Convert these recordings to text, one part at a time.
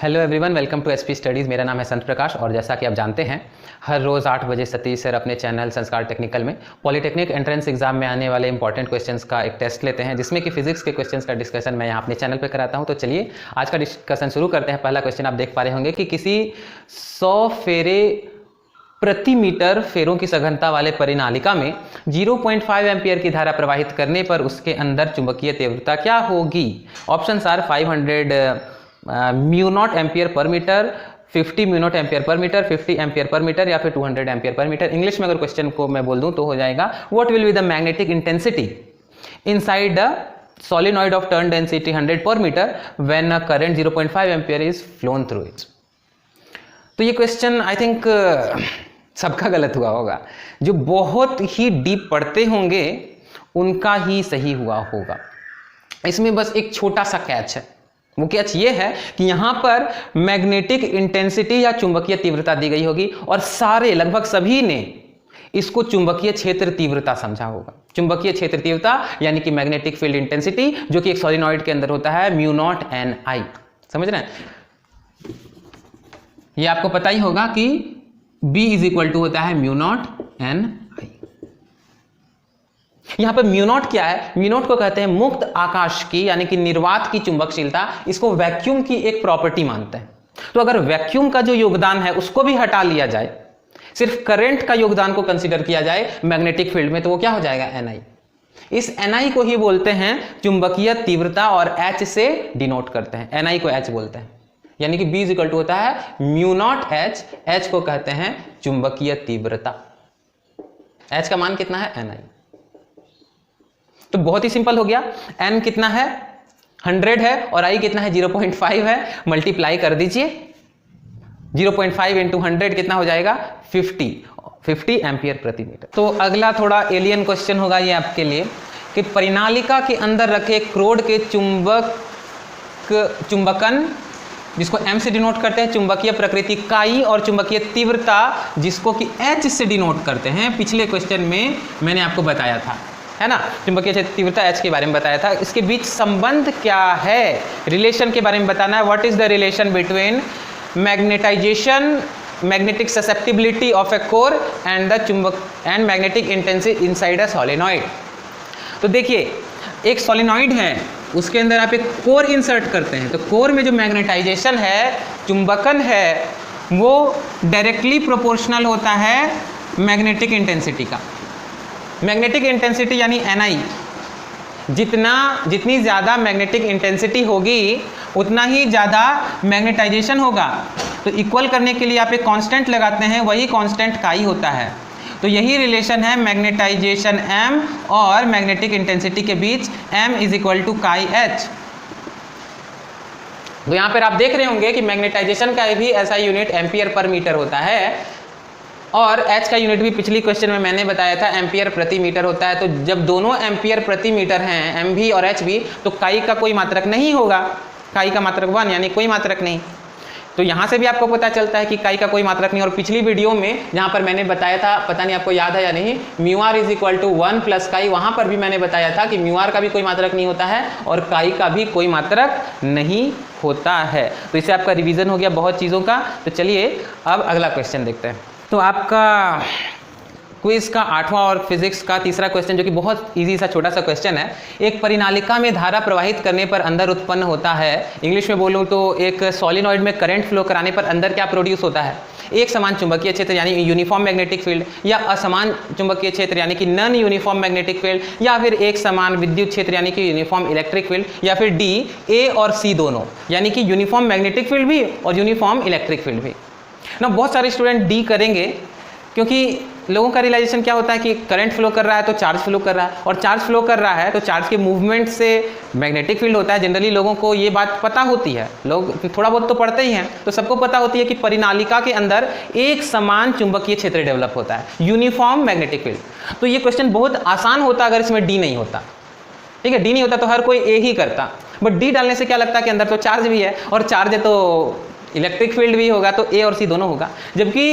Hello everyone, welcome to SP Studies. मेरा नाम है संत प्रकाश और जैसा कि आप जानते हैं हर रोज़ 8 बजे सतीश सर अपने चैनल संस्कार टेक्निकल में पॉलिटेक्निक एंट्रेंस एग्जाम में आने वाले इंपॉर्टेंट क्वेश्चंस का एक टेस्ट लेते हैं, जिसमें कि फिजिक्स के क्वेश्चंस का डिस्कशन मैं यहाँ अपने चैनल पे कराता हूँ। तो चलिए आज का डिस्कशन शुरू करते हैं। पहला क्वेश्चन आप देख पा रहे होंगे कि किसी 100 फेरे प्रति मीटर फेरों की सघनता वाले परिनालिका में 0.5 एम्पियर की धारा प्रवाहित करने पर उसके अंदर चुंबकीय तीव्रता क्या होगी। Options are 500 mu naught ampere per metre, 50 mu naught ampere per metre, 50 ampere per metre या फिर 200 एम्पियर पर मीटर। इंग्लिश में अगर क्वेश्चन को मैं बोल दूं तो हो जाएगा what will be the magnetic intensity inside the solenoid of turn density 100 per meter when a current 0.5 ampere is flown through it। तो ये क्वेश्चन आई थिंक सबका गलत हुआ होगा। जो बहुत ही डीप पढ़ते होंगे उनका ही सही हुआ होगा। इसमें बस एक छोटा सा कैच है। वो कैच ये है कि यहां पर मैग्नेटिक इंटेंसिटी या चुंबकीय तीव्रता दी गई होगी और सारे लगभग सभी ने इसको चुंबकीय क्षेत्र तीव्रता समझा होगा। चुंबकीय क्षेत्र तीव्रता यानी कि मैग्नेटिक फील्ड इंटेंसिटी, जो कि एक सोलिनॉइड के अंदर होता है म्यू नॉट एन आई। समझ रहे हैं? ये आपको पता ही होगा कि B इज इक्वल टू होता है म्यू नॉट एन आई। यहां पर म्यू नॉट क्या है? म्यू नॉट को कहते हैं मुक्त आकाश की यानी कि निर्वात की चुंबकशीलता। इसको वैक्यूम की एक प्रॉपर्टी मानते हैं। तो अगर वैक्यूम का जो योगदान है उसको भी हटा लिया जाए, सिर्फ करंट का योगदान को कंसीडर किया जाए मैग्नेटिक फील्ड में, तो वो क्या हो जाएगा? Ni। इस Ni को ही बोलते हैं चुंबकीय तीव्रता और H से डिनोट करते हैं। Ni को H बोलते हैं, यानी कि B इज इक्वल टू होता है म्यू नॉट H। H को कहते हैं चुंबकीय तीव्रता। H का मान कितना है? Ni। तो बहुत ही सिंपल हो गया। N कितना है? 100 है और I कितना है? 0.5 है। मल्टीप्लाई कर दीजिए। 0.5 इंटू 100 कितना हो जाएगा? 50 एम्पियर प्रति मीटर। तो अगला थोड़ा एलियन क्वेश्चन होगा ये आपके लिए कि परिनालिका के अंदर रखे क्रोड के चुंबकन, जिसको M से डिनोट करते हैं, चुंबकीय प्रकृति काई और चुंबकीय तीव्रता जिसको कि H से डिनोट करते हैं, पिछले क्वेश्चन में मैंने आपको बताया था, है ना? चुंबकीय तीव्रता H के बारे में बताया था। इसके बीच संबंध क्या है, रिलेशन के बारे में बताना है। What is the relation between magnetisation, magnetic susceptibility of a core and the चुंबक and magnetic intensity inside a solenoid. तो देखिए, एक सोलेनॉइड है, उसके अंदर आप एक कोर इंसर्ट करते हैं, तो कोर में जो मैग्नेटाइजेशन है, चुंबकन है, वो डायरेक्टली प्रोपोर्शनल होता है मैग्नेटिक इंटेंसिटी का। मैग्नेटिक इंटेंसिटी यानी Ni, जितनी ज़्यादा मैग्नेटिक इंटेंसिटी होगी उतना ही ज़्यादा मैग्नेटाइजेशन होगा। तो इक्वल करने के लिए आप एक कांस्टेंट लगाते हैं, वही कांस्टेंट काई होता है। तो यही रिलेशन है मैग्नेटाइजेशन M और मैग्नेटिक इंटेंसिटी के बीच, M इज इक्वल टू काई H। तो यहाँ पर आप देख रहे होंगे कि मैग्नेटाइजेशन का भी ऐसा यूनिट एम्पियर पर मीटर होता है और H का यूनिट भी पिछली क्वेश्चन में मैंने बताया था एम्पियर प्रति मीटर होता है। तो जब दोनों एम्पियर प्रति मीटर हैं, M भी और H भी, तो काई का कोई मात्रक नहीं होगा। काई का मात्रक 1 यानी कोई मात्रक नहीं। तो यहाँ से भी आपको पता चलता है कि काई का कोई मात्रक नहीं। और पिछली वीडियो में जहाँ पर मैंने बताया था, पता नहीं आपको याद है या नहीं, mu r is equal to 1 plus chi, वहाँ पर भी मैंने बताया था कि म्यू आर का भी कोई मात्रक नहीं होता है और काई का भी कोई मात्रक नहीं होता है। तो इससे आपका रिविजन हो गया बहुत चीज़ों का। तो चलिए अब अगला क्वेश्चन देखते हैं। तो आपका क्विज का 8वां और फिजिक्स का तीसरा क्वेश्चन, जो कि बहुत इजी सा छोटा सा क्वेश्चन है। एक परिनालिका में धारा प्रवाहित करने पर अंदर उत्पन्न होता है, इंग्लिश में बोलूं तो एक सॉलिनॉइड में करंट फ्लो कराने पर अंदर क्या प्रोड्यूस होता है? एक समान चुंबकीय क्षेत्र यानी यूनिफॉर्म मैग्नेटिक फील्ड, या असमान चुंबकीय क्षेत्र यानी कि नॉन यूनिफॉर्म मैग्नेटिक फील्ड, या फिर एक समान विद्युत क्षेत्र यानी कि यूनिफॉर्म इलेक्ट्रिक फील्ड, या फिर डी, ए और सी दोनों यानी कि यूनिफॉर्म मैग्नेटिक फील्ड भी और यूनिफॉर्म इलेक्ट्रिक फील्ड भी ना। बहुत सारे स्टूडेंट डी करेंगे क्योंकि लोगों का रियलाइजेशन क्या होता है कि करंट फ्लो कर रहा है तो चार्ज फ्लो कर रहा है, और चार्ज फ्लो कर रहा है तो चार्ज के मूवमेंट से मैग्नेटिक फील्ड होता है। जनरली लोगों को ये बात पता होती है, लोग थोड़ा बहुत तो पढ़ते ही हैं, तो सबको पता होती है कि परिनालिका के अंदर एक समान चुंबकीय क्षेत्र डेवलप होता है, यूनिफॉर्म मैग्नेटिक फील्ड। तो ये क्वेश्चन बहुत आसान होता अगर इसमें डी नहीं होता। ठीक है, डी नहीं होता तो हर कोई ए ही करता, बट डी डालने से क्या लगता है कि अंदर तो चार्ज भी है, और चार्ज है तो इलेक्ट्रिक फील्ड भी होगा, तो ए और सी दोनों होगा, जबकि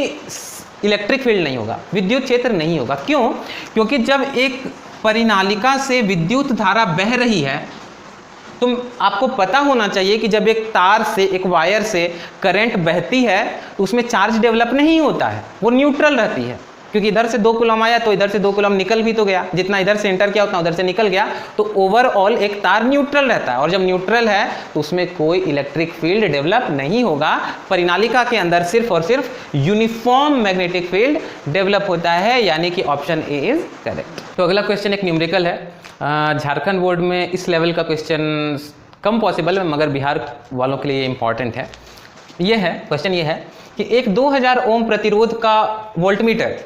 इलेक्ट्रिक फील्ड नहीं होगा, विद्युत क्षेत्र नहीं होगा। क्यों? क्योंकि जब एक परिनालिका से विद्युत धारा बह रही है तो आपको पता होना चाहिए कि जब एक तार से, एक वायर से करंट बहती है तो उसमें चार्ज डेवलप नहीं होता है, वो न्यूट्रल रहती है, क्योंकि इधर से 2 कूलम आया तो इधर से 2 कूलम निकल भी तो गया, जितना इधर से एंटर किया उतना उधर से निकल गया, तो ओवरऑल एक तार न्यूट्रल रहता है। और जब न्यूट्रल है तो उसमें कोई इलेक्ट्रिक फील्ड डेवलप नहीं होगा, परिनालिका के अंदर सिर्फ और सिर्फ यूनिफॉर्म मैग्नेटिक फील्ड डेवलप होता है, यानी कि ऑप्शन ए इज करेक्ट। तो अगला क्वेश्चन एक न्यूमेरिकल है। झारखंड बोर्ड में इस लेवल का क्वेश्चन कम पॉसिबल है, मगर बिहार वालों के लिए इंपॉर्टेंट है। ये है क्वेश्चन, ये है कि एक 2000 ओम प्रतिरोध का वोल्टमीटर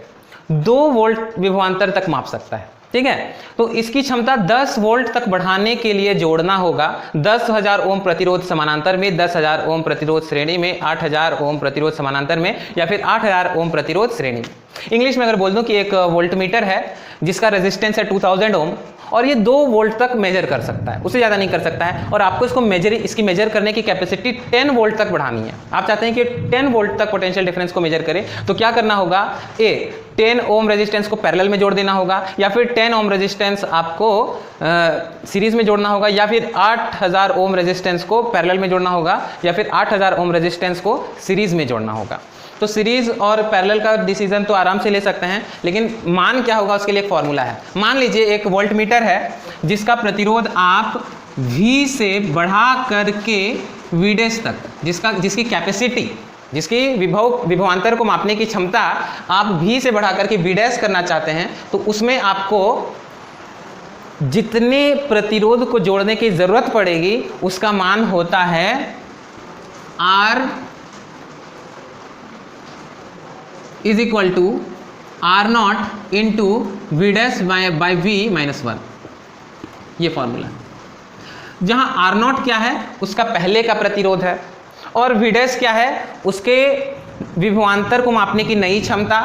2 वोल्ट विभवांतर तक माप सकता है, ठीक है। तो इसकी क्षमता 10 वोल्ट तक बढ़ाने के लिए जोड़ना होगा 10,000 ओम प्रतिरोध समानांतर में, 10,000 ओम प्रतिरोध श्रेणी में, 8,000 ओम प्रतिरोध समानांतर में, या फिर 8,000 ओम प्रतिरोध श्रेणी में। इंग्लिश में अगर बोल दूं कि एक वोल्टमीटर है जिसका रेजिस्टेंस है 2000 ओम और ये 2 वोल्ट तक मेजर कर सकता है, उससे ज़्यादा नहीं कर सकता है, और आपको इसकी मेजर करने की कैपेसिटी 10 वोल्ट तक बढ़ानी है। आप चाहते हैं कि 10 वोल्ट तक पोटेंशियल डिफरेंस को मेजर करें, तो क्या करना होगा, 10 ओम रेजिस्टेंस को पैरेलल में जोड़ देना होगा, या फिर 10 ओम रेजिस्टेंस आपको सीरीज में जोड़ना होगा, या फिर 8000 ओम रेजिस्टेंस को पैरेलल में जोड़ना होगा, या फिर 8000 ओम रेजिस्टेंस को सीरीज में जोड़ना होगा। तो सीरीज और पैरेलल का डिसीजन तो आराम से ले सकते हैं, लेकिन मान क्या होगा उसके लिए एक फॉर्मूला है। मान लीजिए एक वोल्टमीटर है जिसका प्रतिरोध आप V से बढ़ा करके V' तक, जिसकी कैपेसिटी, जिसकी विभवांतर को मापने की क्षमता आप V से बढ़ा करके V' करना चाहते हैं, तो उसमें आपको जितने प्रतिरोध को जोड़ने की जरूरत पड़ेगी उसका मान होता है R is equal to R0 into V' by V minus 1। ये फॉर्मूला, जहां R0 क्या है उसका पहले का प्रतिरोध है, और V' क्या है उसके विभवांतर को मापने की नई क्षमता,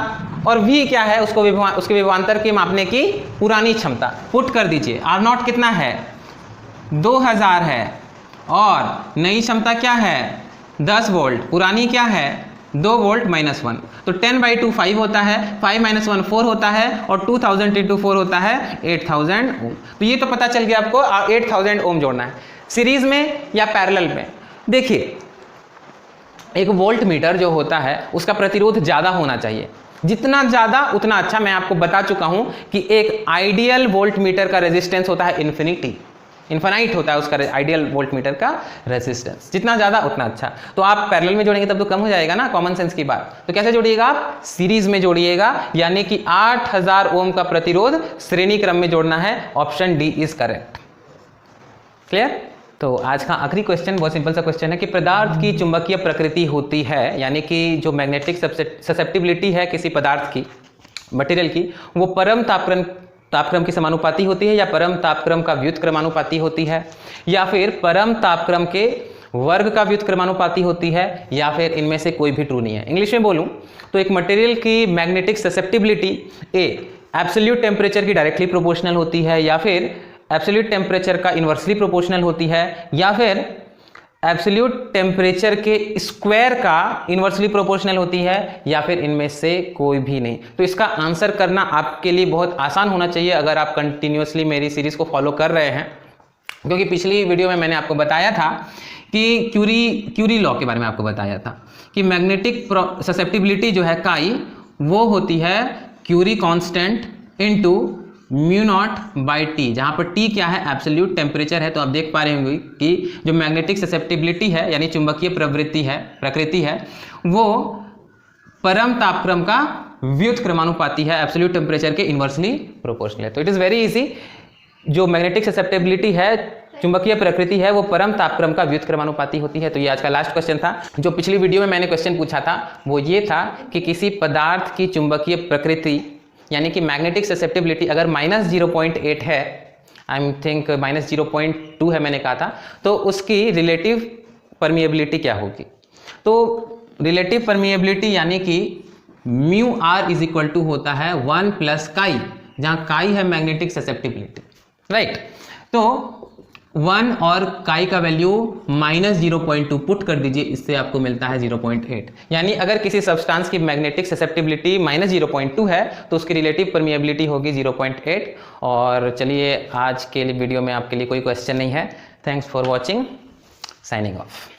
और V क्या है उसके विभवांतर के मापने की पुरानी क्षमता। पुट कर दीजिए, R0 कितना है 2000 है, और नई क्षमता क्या है 10 वोल्ट, पुरानी क्या है 2 वोल्ट माइनस 1, तो 10/2 5 होता है, 5 माइनस 1 4 होता है, और 2000 इंटू 4 होता है 8000 ओम। तो ये तो पता चल गया आपको 8000 ओम जोड़ना है, सीरीज में या पैरेलल में। देखिए एक वोल्ट मीटर जो होता है उसका प्रतिरोध ज़्यादा होना चाहिए, जितना ज़्यादा उतना अच्छा। मैं आपको बता चुका हूँ कि एक आइडियल वोल्ट मीटर का रेजिस्टेंस होता है इन्फिनाइट होता है उसका आइडियल वोल्ट मीटर का रेजिस्टेंस, जितना ज़्यादा उतना अच्छा। तो आप पैरेलल में जोड़ेंगे तब तो कम हो जाएगा ना, कॉमन सेंस की बात। तो कैसे जोड़िएगा आप, सीरीज में जोड़िएगा, यानी कि 8000 ओम का प्रतिरोध श्रेणी क्रम में जोड़ना है। Option D is correct. Clear. तो आज का आखिरी क्वेश्चन बहुत सिंपल सा क्वेश्चन है कि पदार्थ की चुंबकीय प्रकृति होती है, यानी कि जो मैग्नेटिक ससेप्टिबिलिटी है किसी पदार्थ की, मटेरियल की, वो परम तापक्रम की समानुपाती होती है, या परम तापक्रम का व्युत्क्रमानुपाती होती है, या फिर परम तापक्रम के वर्ग का व्युत्क्रमानुपाती होती है, या फिर इनमें से कोई भी ट्रू नहीं है। इंग्लिश में बोलूं तो एक मटेरियल की मैग्नेटिक ससेप्टिबिलिटी एब्सोल्यूट टेम्परेचर की डायरेक्टली प्रोपोर्शनल होती है, या फिर एब्सोल्यूट टेम्परेचर का इन्वर्सली प्रोपोर्शनल होती है, या फिर एब्सोल्यूट टेम्परेचर के स्क्वायर का इन्वर्सली प्रोपोर्शनल होती है, या फिर इनमें से कोई भी नहीं। तो इसका आंसर करना आपके लिए बहुत आसान होना चाहिए अगर आप कंटिन्यूअसली मेरी सीरीज को फॉलो कर रहे हैं, क्योंकि पिछली वीडियो में मैंने आपको बताया था कि क्यूरी लॉ के बारे में आपको बताया था कि मैग्नेटिक ससेप्टिबिलिटी जो है काई, वो होती है Curie constant into mu naught by T, जहाँ पर टी क्या है एब्सोल्यूट टेम्परेचर है। तो आप देख पा रहे होंगे कि जो मैग्नेटिक ससेप्टिबिलिटी है यानी चुंबकीय प्रकृति है वो परम तापक्रम का व्युत्क्रमानुपाती है, एब्सोल्यूट टेम्परेचर के इन्वर्सली प्रोपोर्शनल है। तो इट इज़ वेरी इजी, जो मैग्नेटिक ससेप्टिबिलिटी है, चुंबकीय प्रकृति है, वो परम तापक्रम का व्युत्क्रमानुपाती होती है। तो ये आज का लास्ट क्वेश्चन था। जो पिछली वीडियो में मैंने क्वेश्चन पूछा था वो ये था कि किसी पदार्थ की चुंबकीय प्रकृति यानी कि मैग्नेटिक ससेप्टिबिलिटी अगर -0.8 है, आई थिंक -0.2 है मैंने कहा था, तो उसकी रिलेटिव परमिएबिलिटी क्या होगी। तो रिलेटिव परमिएबिलिटी यानी कि mu r is equal to होता है 1 प्लस काई, जहाँ काई है मैग्नेटिक ससेप्टिबिलिटी, राइट। तो 1 और काई का वैल्यू -0.2 पुट कर दीजिए, इससे आपको मिलता है 0.8। यानी अगर किसी सब्सटेंस की मैग्नेटिक ससेप्टिबिलिटी -0.2 है तो उसकी रिलेटिव परमिएबिलिटी होगी 0.8। और चलिए आज के लिए वीडियो में आपके लिए कोई क्वेश्चन नहीं है, thanks for watching, signing off.